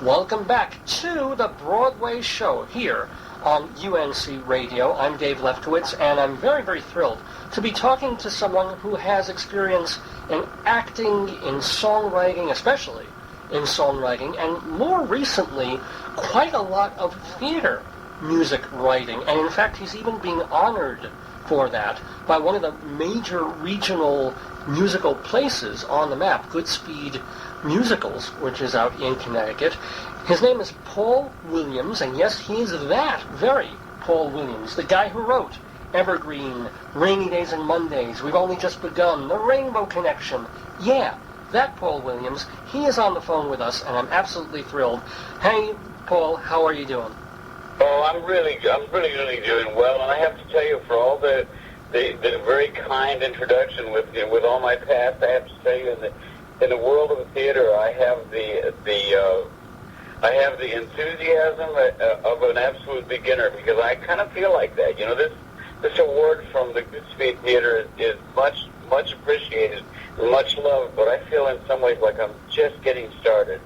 Welcome back to the Broadway show here on UNC Radio. I'm Dave Lefkowitz, and I'm very, very thrilled to be talking to someone who has experience in acting, in songwriting, especially in songwriting, and more recently, quite a lot of theater music writing. And in fact, he's even being honored for that by one of the major regional musical places on the map, Goodspeed Musicals, which is out in Connecticut. His name is Paul Williams, and yes, he's that very Paul Williams, the guy who wrote Evergreen, Rainy Days and Mondays, We've Only Just Begun, The Rainbow Connection. Yeah, that Paul Williams. He is on the phone with us, and I'm absolutely thrilled. Hey, Paul, how are you doing? Oh, I'm really doing well, and I have to tell you, for all the very kind introduction with all my past, I have to tell you, in the world of the theater, I have the enthusiasm of an absolute beginner, because I kind of feel like that. You know, this award from the Goodspeed Theater is much appreciated, much loved, but I feel in some ways like I'm just getting started.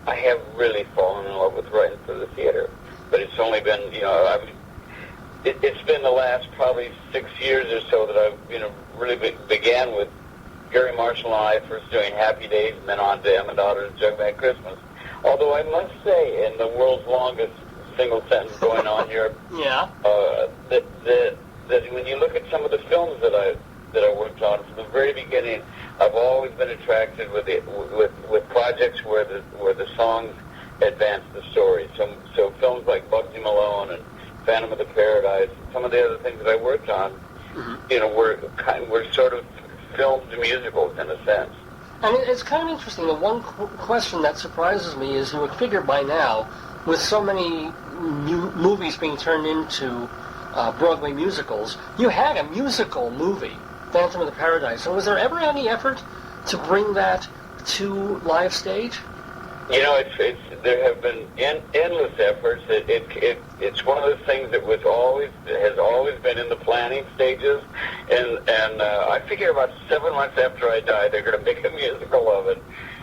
I have really fallen in love with writing for the theater, but it's only been, it's been the last probably 6 years or so that I've, really began with Gary Marshall and I first doing Happy Days, and then on to Emma Daughter's Jugman Christmas. Although I must say, in the world's longest single sentence going on here, yeah, that when you look at some of the films that I worked on from the very beginning, I've always been attracted with projects where the songs advance the story. So films like Bugsy Malone and Phantom of the Paradise, and some of the other things that I worked on, were sort of filmed musicals in a sense. And it's kind of interesting. The one question that surprises me is, you would figure by now, with so many movies being turned into Broadway musicals, you had a musical movie, Phantom of the Paradise. And was there ever any effort to bring that to live stage? You know, there have been endless efforts. It's one of those things that has always been in the planning stages, and I figure about 7 months after I die, they're going to make a musical of it.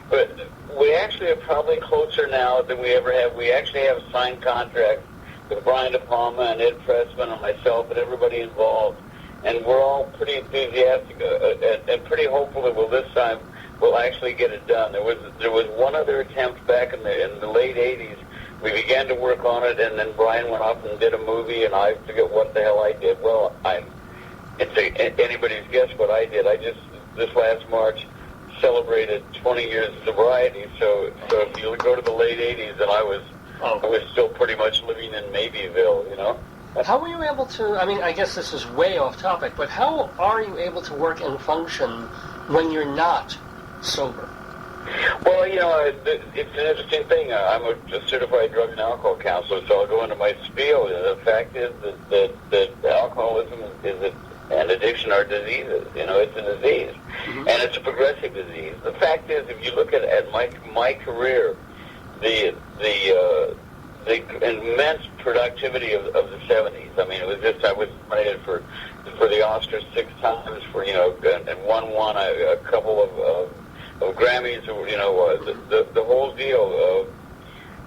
But we actually are probably closer now than we ever have. We actually have signed contracts with Brian De Palma and Ed Pressman and myself and everybody involved, and we're all pretty enthusiastic and pretty hopeful that this time we'll actually get it done. There was one other attempt back in the late 80s. We began to work on it, and then Brian went off and did a movie, and I forget what the hell I did. Well, it's anybody's guess what I did. I just, this last March, celebrated 20 years of sobriety, so if you go to the late 80s, and I was still pretty much living in Mayberville, you know. How were you able to, I mean, I guess this is way off topic, but how are you able to work and function when you're not sober? Well, it's an interesting thing. I'm a certified drug and alcohol counselor, so I'll go into my spiel. The fact is that alcoholism and addiction are diseases. It's a disease, and it's a progressive disease. The fact is, if you look at my career, the immense productivity of the 70s. I mean, it was just, I was nominated for the Oscars 6 times and won a couple of Grammys, the whole deal.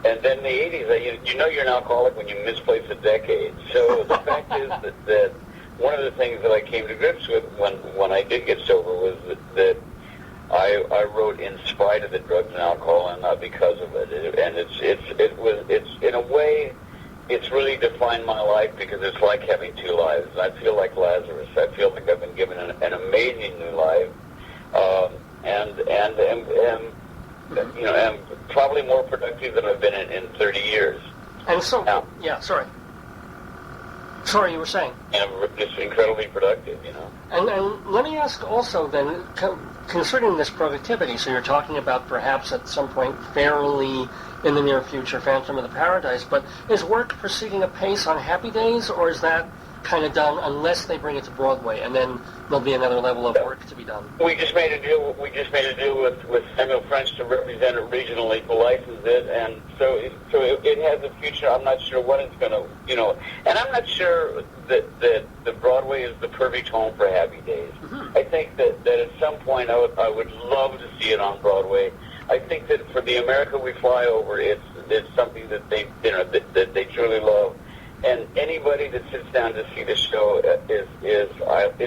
And then the 80s, you're an alcoholic when you misplace a decade. So the fact is that one of the things that I came to grips with when I did get sober was that I wrote in spite of the drugs and alcohol and not because of it. And it's in a way, it's really defined my life, because it's like having 2 lives. I feel like Lazarus. I feel like I've been given an amazing new life. I'm probably more productive than I've been in 30 years. And so, now, yeah, sorry, you were saying. And I'm just incredibly productive, And let me ask also then, considering this productivity, so you're talking about perhaps at some point fairly in the near future Phantom of the Paradise, but is work proceeding apace on Happy Days, or is that kind of done unless they bring it to Broadway, and then there'll be another level of work to be done? We just made a deal with Samuel French to represent it regionally, to license it, and so it has a future. I'm not sure what it's going to, and I'm not sure that the Broadway is the perfect home for Happy Days. I think that at some point I would love to see it on Broadway, I think that for the America we fly over, it's something that they that they truly love. And anybody that sits down to see the show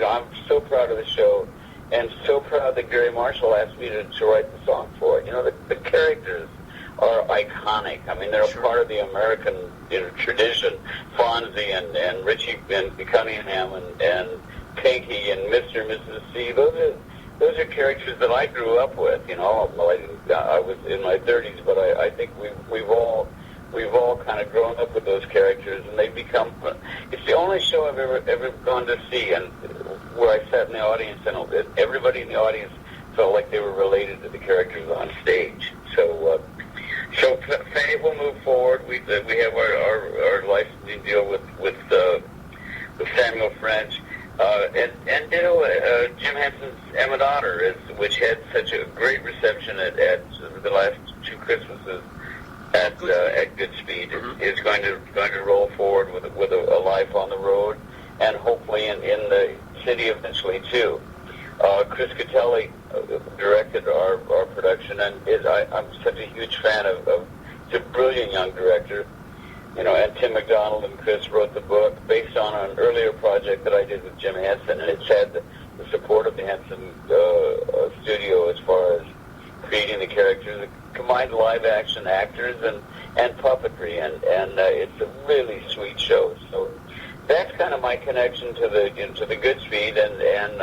I'm so proud of the show, and so proud that Gary Marshall asked me to write the song for it. The characters are iconic. I mean, they're a part of the American tradition. Fonzie and Richie and Cunningham and Pinky and Mr. and Mrs. C. Those are characters that I grew up with. I was in my 30s, but I think we've all kind of grown up with those characters, and they've become. It's the only show I've ever gone to see, and where I sat in the audience, and everybody in the audience felt like they were related to the characters on stage. So Faye will move forward. We have our licensing deal with Samuel French, and Jim Henson's Emma Otter, which had such a great reception at the last two Christmases at Goodspeed, is going to roll forward with a life on the road, and hopefully in the city eventually too. Chris Catelli directed our production, and I'm such a huge fan of he's a brilliant young director, and Tim McDonald and Chris wrote the book based on an earlier project that I did with Jim Henson, and it's had the support of the Henson studio as far as creating the characters, the combined live action actors and puppetry, and it's a really sweet show. So that's kind of my connection to the Goodspeed, and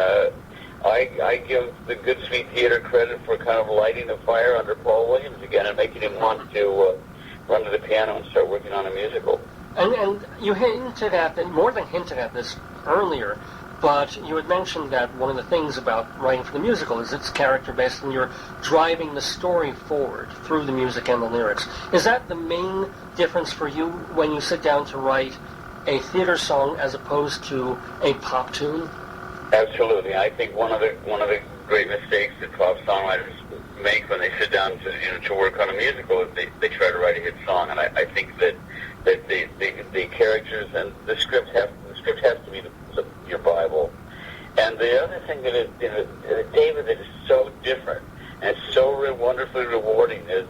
I give the Goodspeed Theater credit for kind of lighting the fire under Paul Williams again and making him want to run to the piano and start working on a musical. And you hinted at, and more than hinted at this earlier, but you had mentioned that one of the things about writing for the musical is it's character-based, and you're driving the story forward through the music and the lyrics. Is that the main difference for you when you sit down to write a theater song as opposed to a pop tune? Absolutely. I think one of the great mistakes that pop songwriters make when they sit down to work on a musical is they try to write a hit song, and I think that the characters and the script has to be your Bible. And the other thing that is David, that is so different and so wonderfully rewarding is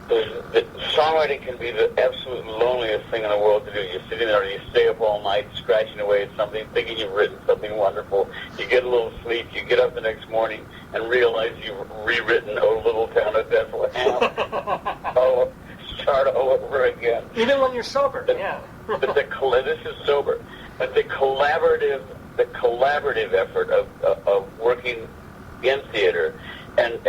the songwriting can be the absolute loneliest thing in the world to do. You're sitting there and you stay up all night scratching away at something, thinking you've written something wonderful. You get a little sleep. You get up the next morning and realize you've rewritten "O Little Town of Bethlehem." Start all over again. Even when you're sober, yeah. But this is sober. But the collaborative effort of working in theater, and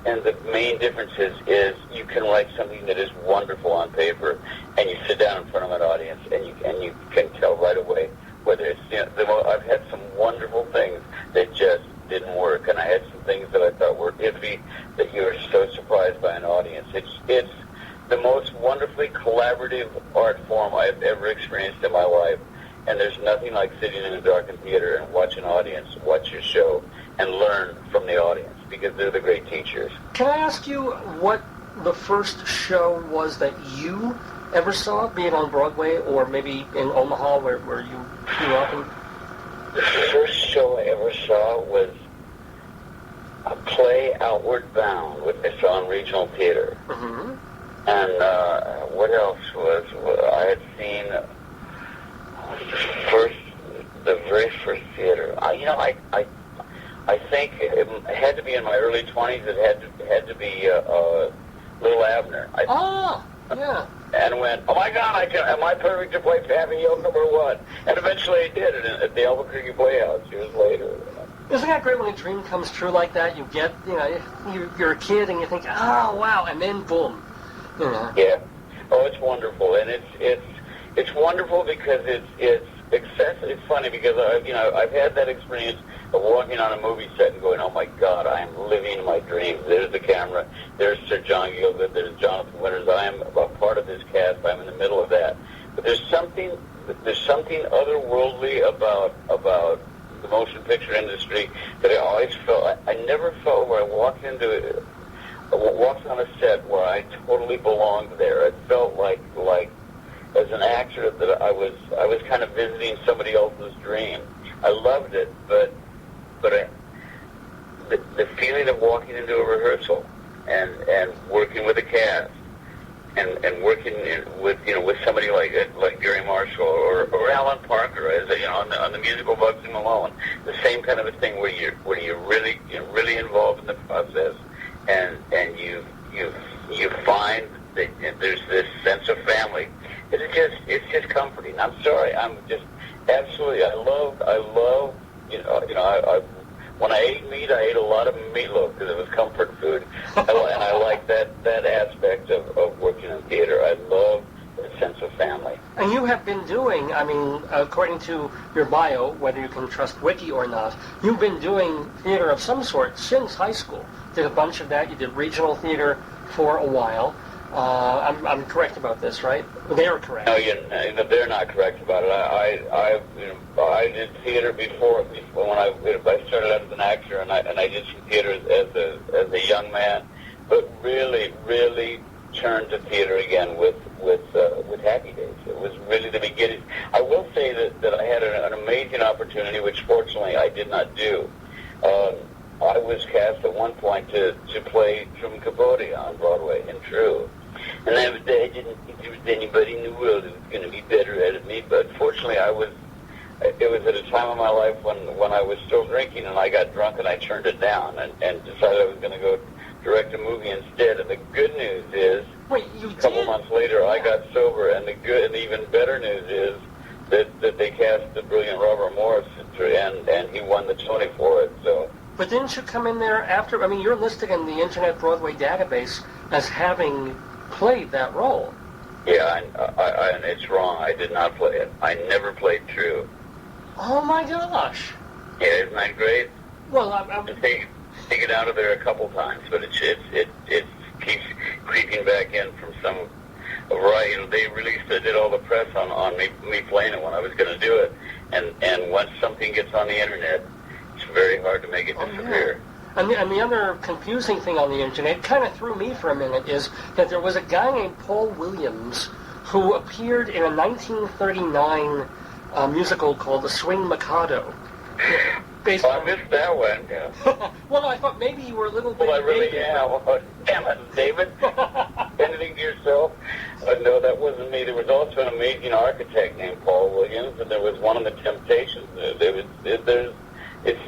the main difference is you can write something that is wonderful on paper, and you sit down in front of an audience, and you can tell right away whether it's I've had some wonderful things that just didn't work, and I had some things that I thought were iffy that you were so surprised by an audience. It's the most wonderfully collaborative art form I've ever experienced in my life, and there's nothing like sitting in a darkened theater and watch an audience watch your show and learn from the audience, because they're the great teachers. Can I ask you what the first show was that you ever saw, be it on Broadway or maybe in Omaha where you grew up? The first show I ever saw was a play, Outward Bound, which I saw in Regional Theater. Mm-hmm. And what else was I had seen the very first theater. I think it had to be in my early 20s. It had to be Little Abner. Yeah. And went, oh my God, am I perfect to play Pappy Yoko or what? And eventually I did it at the Albuquerque Playhouse years later. Isn't that great when a dream comes true like that? You get, you're a kid and you think, oh wow, and then boom. Yeah. Oh, it's wonderful, and it's wonderful because it's excessive. It's funny because I've had that experience of walking on a movie set and going, oh my God, I am living my dreams. There's the camera. There's Sir John Gielgud. There's Jonathan Winters. I am a part of this cast. I'm in the middle of that. But there's something otherworldly about the motion picture industry that I always felt. I never felt where I walked on a set where I totally belonged there. It felt like as an actor that I was kind of visiting somebody else's dream. I loved it, but the feeling of walking into a rehearsal and working with a cast and working with somebody like Gary Marshall or Alan Parker as on the musical Bugsy Malone, the same kind of a thing where you're really involved in the process and you find that there's this sense of family. It's just comforting. I'm sorry, I'm just absolutely. I love. When I ate meat, I ate a lot of meatloaf because it was comfort food, and I like that aspect of working in theater. I love that sense of family. And you have been doing, I mean, according to your bio, whether you can trust Wiki or not, you've been doing theater of some sort since high school. Did a bunch of that. You did regional theater for a while. I'm correct about this, right? They are correct. No, they're not correct about it. I did theater before when I started out as an actor, and I did some theater as a young man, but really turned to theater again with Happy Days. It was really the beginning. I will say that I had an amazing opportunity, which fortunately I did not do. I was cast at one point to play Truman Capote on Broadway in True. And I didn't think there was anybody in the world who was going to be better at it than me, but fortunately it was at a time of my life when I was still drinking, and I got drunk and I turned it down and decided I was going to go direct a movie instead. And the good news is, a couple months later I got sober, and the even better news is that they cast the brilliant Robert Morris, and he won the Tony for it. So. But didn't you come in there after? I mean, you're listed in the Internet Broadway database as having played that role. Yeah, and it's wrong. I did not play it. I never played True. Oh my gosh! Yeah, isn't that great? Well, I'm take it out of there a couple times, but it keeps creeping back in from some. Right, they did all the press on me playing it when I was going to do it, and once something gets on the internet, it's very hard to make it disappear. Yeah. And the other confusing thing on the internet, kind of threw me for a minute, is that there was a guy named Paul Williams who appeared in a 1939 musical called The Swing Mikado. I missed that one, yeah. Well, no, I thought maybe you were a little bit... Well, I really am. Well, damn it, David. Anything to yourself? No, that wasn't me. There was also an amazing architect named Paul Williams, and there was one of the Temptations. It's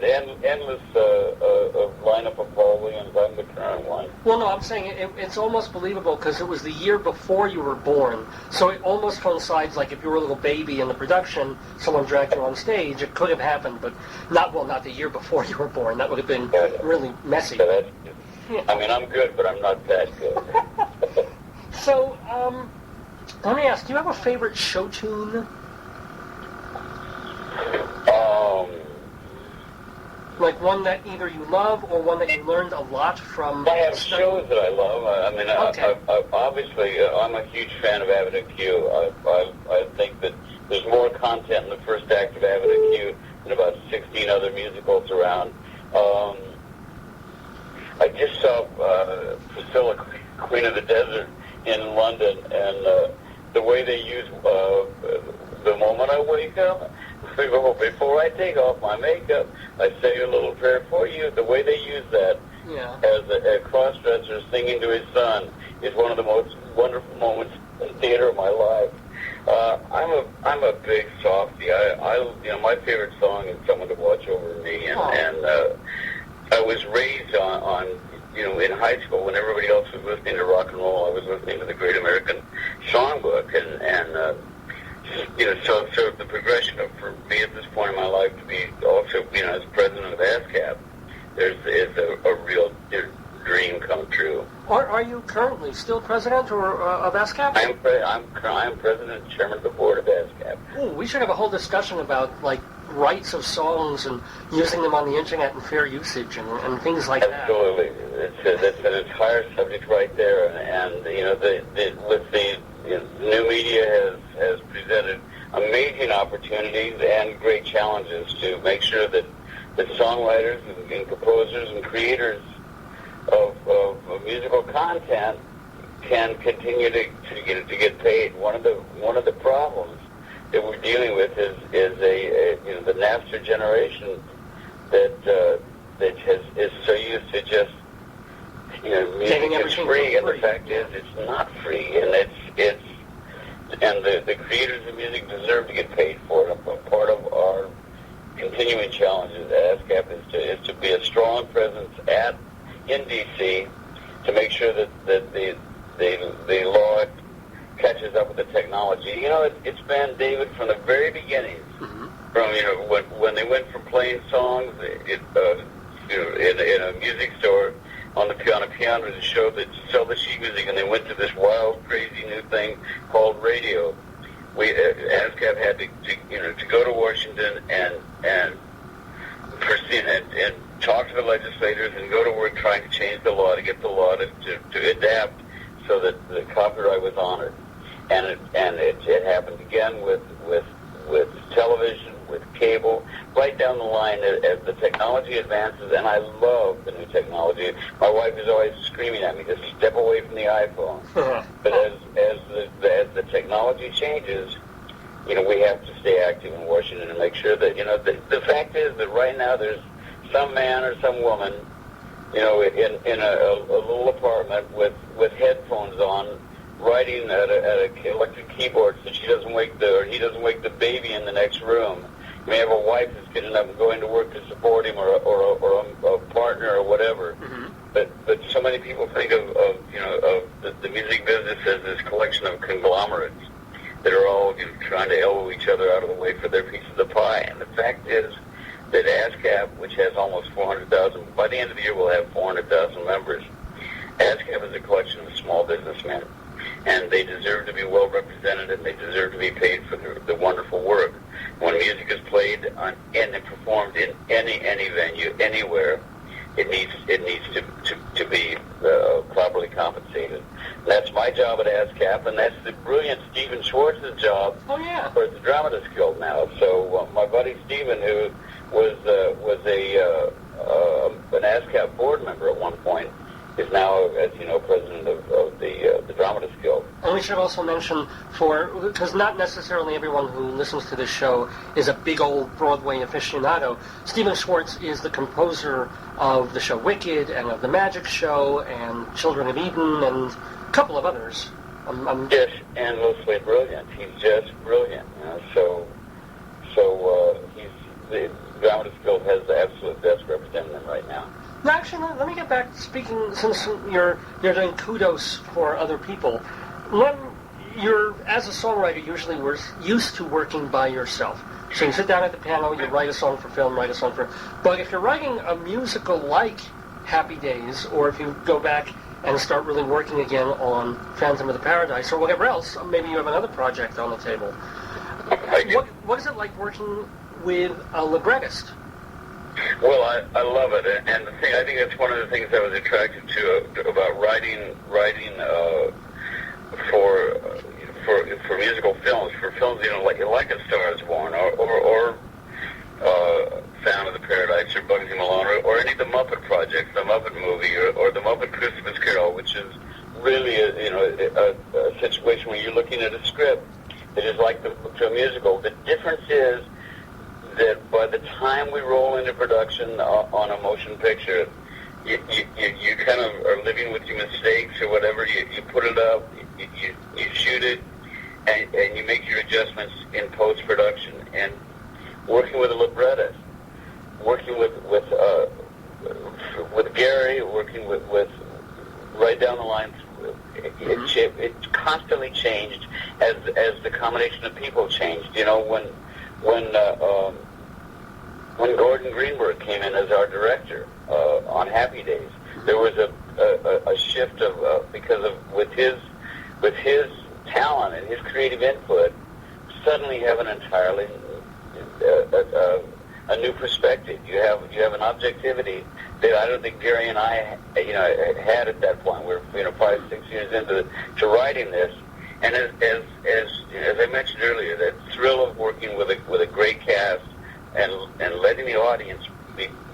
an endless lineup of Paul Williams. I'm the current one. Well, no, I'm saying it's almost believable because it was the year before you were born. So it almost coincides like if you were a little baby in the production, someone dragged you on stage. It could have happened, but not the year before you were born. That would have been really messy. Yeah, I mean, I'm good, but I'm not that good. So, let me ask, do you have a favorite show tune? Like one that either you love or one that you learned a lot from? I have shows that I love. I mean, okay. Obviously, I'm a huge fan of Avenue Q. I think that there's more content in the first act of Avenue Q than about 16 other musicals around. I just saw Priscilla, Queen of the Desert, in London, and the way they use the moment I wake up, before I take off my makeup, I say a little prayer for you. The way they use that as a cross-dresser singing to his son is one of the most wonderful moments in theater of my life. I'm a big softie. My favorite song is "Someone to Watch Over Me," and I was raised on in high school when everybody else was listening to rock and roll, I was listening to the Great American Songbook, and so the progression for me at this point in my life to be also, as president of ASCAP, is a real dream come true. Are you currently still president of ASCAP? I'm president and chairman of the board of ASCAP. Ooh, we should have a whole discussion about rights of songs and using them on the internet and fair usage and things like that. Absolutely, that's an entire subject right there, and with the new media has presented amazing opportunities and great challenges to make sure that songwriters and composers and creators of musical content can continue to get paid. One of the problems that we're dealing with is the Napster generation that is so used to just, music is free, and the fact is it's not free, and the creators of music deserve to get paid for it. But part of our continuing challenges at ASCAP is to be a strong presence in DC to make sure that the law catches up with the technology. It's been, David, from the very beginning, from when they went from playing songs in a music store on a piano to sell the sheet music, and they went to this wild, crazy new thing called radio. We ASCAP had to go to Washington and talk to the legislators and go to work trying to change the law, to get the law to adapt so that the copyright was honored. And it happened again with television, with cable, right down the line as the technology advances. And I love the new technology. My wife is always screaming at me to step away from the iPhone. But as the technology changes, we have to stay active in Washington and make sure that the fact is that right now there's some man or some woman, in a little apartment with headphones on, writing at an electric keyboard so he doesn't wake the baby in the next room. You may have a wife that's getting up and going to work to support him, or a partner or whatever. But so many people think of the music business as this collection of conglomerates that are all trying to elbow each other out of the way for their piece of the pie. And the fact is that ASCAP, which has almost 400,000, by the end of the year we'll have 400,000 members. ASCAP is a collection of small businessmen, and they deserve to be well represented, and they deserve to be paid for the wonderful work. When music is played and performed in any venue, anywhere, it needs to be properly compensated. And that's my job at ASCAP, and that's the brilliant Stephen Schwartz's job for the Dramatists Guild now. So my buddy Stephen, who was an ASCAP board member at one point, is now, as you know, president of the Dramatists Guild. And we should also mention, because not necessarily everyone who listens to this show is a big old Broadway aficionado, Stephen Schwartz is the composer of the show Wicked and of The Magic Show and Children of Eden and a couple of others. Just endlessly brilliant. He's just brilliant. So the Dramatists Guild has the absolute best representative right now. Now, actually, let me get back to speaking, since you're doing kudos for other people. You're, as a songwriter, usually used to working by yourself. So you sit down at the piano, you write a song for film, but if you're writing a musical like Happy Days, or if you go back and start really working again on Phantom of the Paradise, or whatever else, maybe you have another project on the table. What is it like working with a librettist? Well, I love it, and I think that's one of the things I was attracted to about writing for musical films, for films like A Star Is Born, or Phantom of the Paradise, or Bugsy Malone, or any of the Muppet projects, the Muppet movie, or the Muppet Christmas Carol, which is really a situation where you're looking at a script that is like to a musical. The difference is that by the time we roll into production on a motion picture, you kind of are living with your mistakes or whatever. You put it up, you shoot it, and you make your adjustments in post-production. And working with a librettist, working with Gary, working with right down the line, it constantly changed as the combination of people changed. When Gordon Greenberg came in as our director on Happy Days, there was a shift with his talent and his creative input, suddenly have an entirely a new perspective. You have an objectivity that I don't think Gary and I had at that point. We're 5-6 years into writing this, and as I mentioned earlier, that thrill of working with a great cast and letting the audience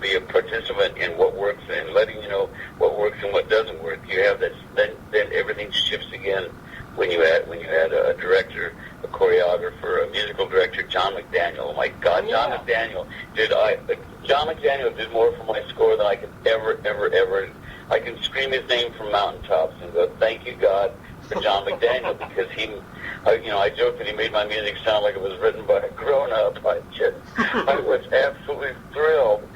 be a participant in what works and letting you know what works and what doesn't work. You have that. Then everything shifts again when you add a director, a choreographer, a musical director, John McDaniel. Oh my God, John McDaniel did more for my score than thank you, God, for John McDaniel, because I joked that he made my music sound like it was written by a grown-up. I was absolutely thrilled.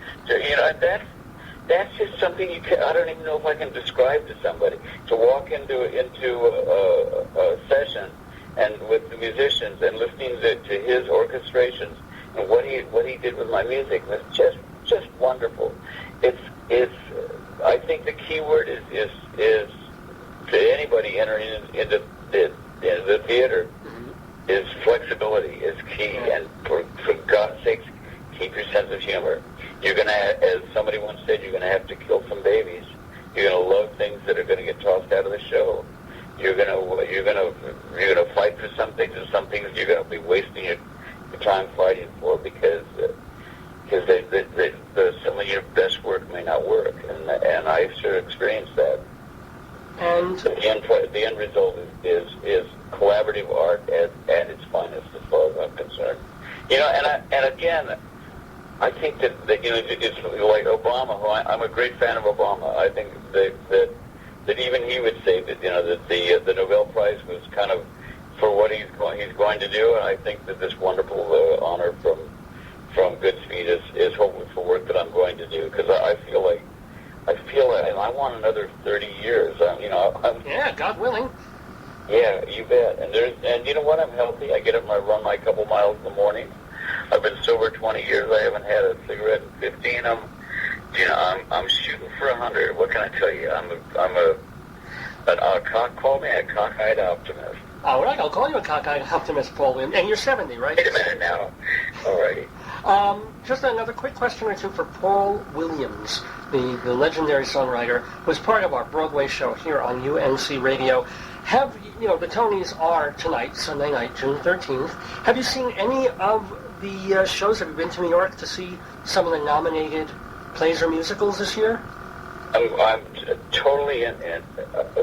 That's just something I don't even know if I can describe to somebody. To walk into a session and with the musicians and listening to his orchestrations and what he did with my music was just wonderful. It's I think the key word is to anybody entering into the theater is flexibility is key, and for God's sakes, keep your sense of humor. You're gonna, as somebody once said, you're gonna have to kill some babies. You're gonna love things that are gonna get tossed out of the show. You're gonna fight for some things, and some things you're gonna be wasting your time fighting for because some of your best work may not work, and I sure experienced that. And the end result is collaborative art at its finest, as far as I'm concerned. And again, I think that it's like Obama. Who I'm a great fan of Obama. I think that even he would say that that the Nobel Prize was kind of for what he's going to do, and I think that this wonderful honor from Goodspeed is hopefully for work that I'm going to do, because I feel like and I want another 30 years. yeah, God willing. Yeah, you bet. And you know what? I'm healthy. I get up and I run my couple miles in the morning. I've been sober 20 years. I haven't had a cigarette in 15. I'm shooting for 100. What can I tell you? Call me a cockeyed optimist. All right, I'll call you a cockeyed optimist, Paul. And you're 70, right? Wait a minute now. All righty. Just another quick question or two for Paul Williams, the legendary songwriter, who's part of our Broadway show here on UNC Radio. The Tonys are tonight, Sunday night, June 13th. Have you seen any of the shows? Have you been to New York to see some of the nominated plays or musicals this year? I'm totally and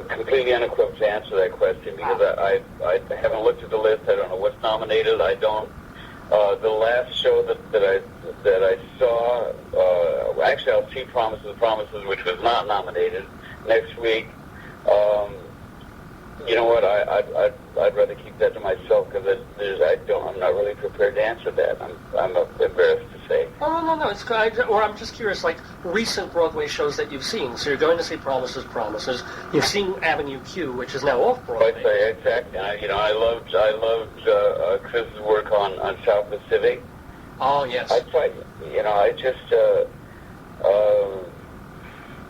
completely unequipped to answer that question, because I haven't looked at the list. I don't know what's nominated. I don't. The last show that I saw, actually I'll see Promises, which was not nominated, next week. You know what? I'd rather keep that to myself, because I'm not really prepared to answer that. I'm embarrassed to say. Oh, no, it's good. I'm just curious, like recent Broadway shows that you've seen. So you're going to see Promises. You've seen Avenue Q, which is now off Broadway. Right, exactly. I loved Chris's work on South Pacific. Oh yes.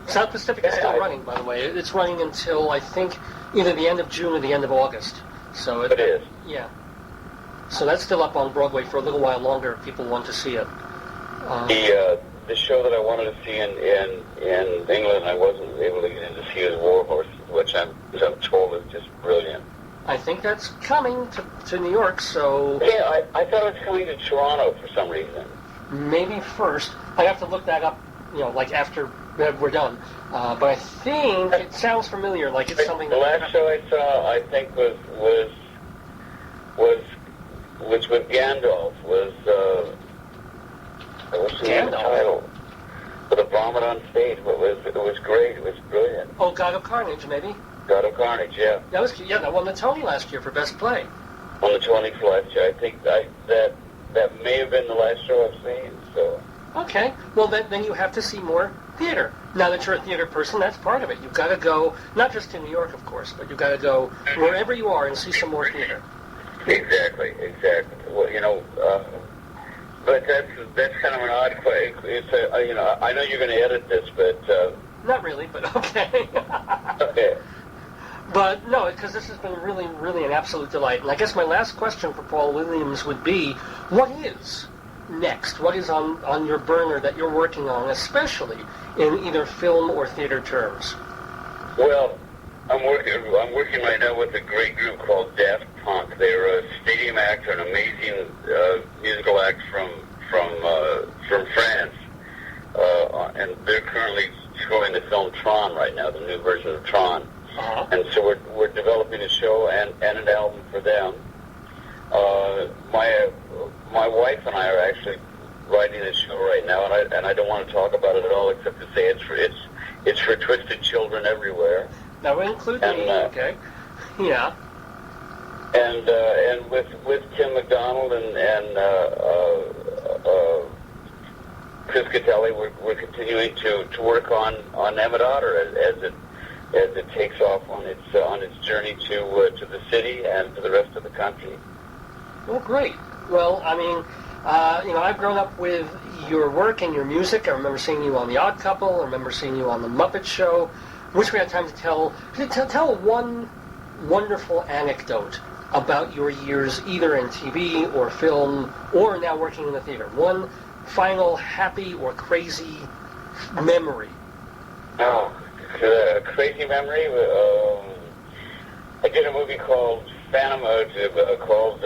South Pacific is still running, by the way. It's running until, I think, either the end of June or the end of August. So it is. Yeah. So that's still up on Broadway for a little while longer if people want to see it. The show that I wanted to see in England, I wasn't able to get in to see, was War Horses, which I'm told is just brilliant. I think that's coming to New York, so... Yeah, I thought it was coming to Toronto for some reason. Maybe first. I have to look that up, like after we're done. But I think it sounds familiar, like it's something... The last show I saw, I think, was with Gandalf, what's the name of the title? With a vomit on stage, but it was great, it was brilliant. Oh, God of Carnage, maybe? God of Carnage, yeah. That won the Tony last year for Best Play. Won the Tony for last year. I think that may have been the last show I've seen, so... Okay, well then you have to see more theater. Now that you're a theater person, that's part of it. You've got to go, not just to New York, of course, but you've got to go wherever you are and see some more theater. Exactly. Well, but that's kind of an odd question. It's I know you're going to edit this, but not really, but okay. Okay. But no, because this has been really, really an absolute delight. And I guess my last question for Paul Williams would be, what is next? What is on your burner that you're working on, especially in either film or theater terms? Well, I'm working right now with a great group called Daft Punk. They're a stadium act, an amazing musical act from France, and they're currently showing the film Tron right now, the new version of Tron. Uh-huh. And so we're developing a show and an album for them. My wife and I are actually writing this show right now, and I don't want to talk about it at all, except to say it's for twisted children everywhere. That would include And, me. Okay. Yeah. And with Tim McDonald and Chris Catelli, we're continuing to work on Emmett Otter as it takes off on its journey to the city and to the rest of the country. Well, great. Well, I mean, I've grown up with your work and your music. I remember seeing you on The Odd Couple. I remember seeing you on The Muppet Show. I wish we had time to tell one wonderful anecdote about your years, either in TV or film, or now working in the theater. One final happy or crazy memory. Oh, crazy memory. I did a movie called called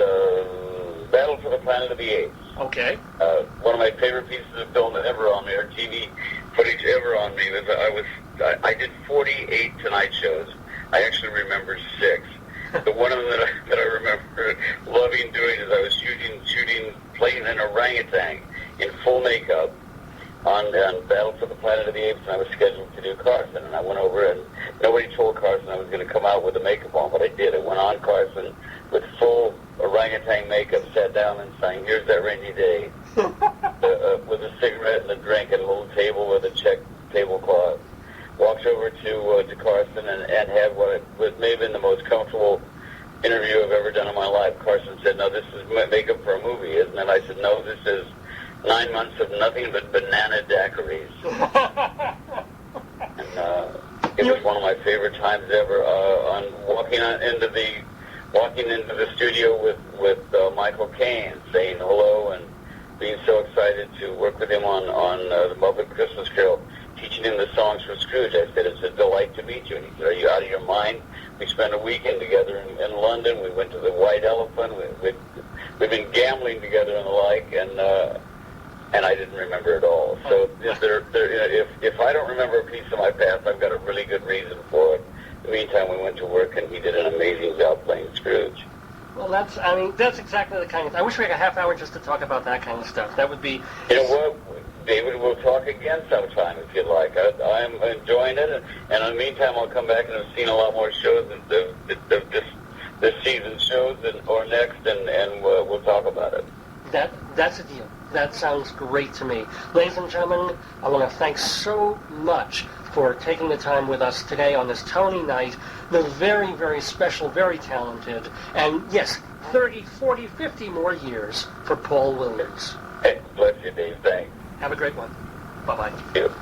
Battle for the Planet of the Apes. Okay. One of my favorite pieces of film ever on me, or TV footage ever on me, was I did 48 Tonight shows. I actually remember 6. But one of them that I remember loving doing is I was playing an orangutan in full makeup on Battle for the Planet of the Apes, and I was scheduled to do Carson, and I went over, and nobody told Carson I was going to come out with the makeup on, but I did. I went on Carson with full orangutan makeup, sat down and sang "Here's That Rainy Day" with a cigarette and a drink at a little table with a check tablecloth. Walked over to Carson and had what may have been the most comfortable interview I've ever done in my life. Carson said, "No, this is makeup for a movie, isn't it?" I said, "No, this is 9 months of nothing but banana daiquiris." And it was one of my favorite times ever. On walking into the studio with Michael Caine, saying hello and being so excited to work with him on the Muppet Christmas Carol, teaching him the songs for Scrooge. I said, "It's a delight to meet you." And he said, "Are you out of your mind?" We spent a weekend together in London. We went to the White Elephant. We've been gambling together and the like, and I didn't remember it all. So if I don't remember a piece of my past, I've got a really good reason for it. In the meantime, we went to work, and he did an amazing job playing Scrooge. Well, that's exactly the kind of... I wish we had a half hour just to talk about that kind of stuff. That would be... You know what, David, we'll talk again sometime if you'd like. I'm enjoying it, and in the meantime, I'll come back and I've seen a lot more shows this season shows or next, and we'll talk about it. That's a deal. That sounds great to me. Ladies and gentlemen, I want to thank so much for taking the time with us today on this Tony night. The very, very special, very talented, and yes, 30, 40, 50 more years for Paul Williams. Hey, bless you, Dave. Thanks. Have a great one. Bye-bye. Thank you.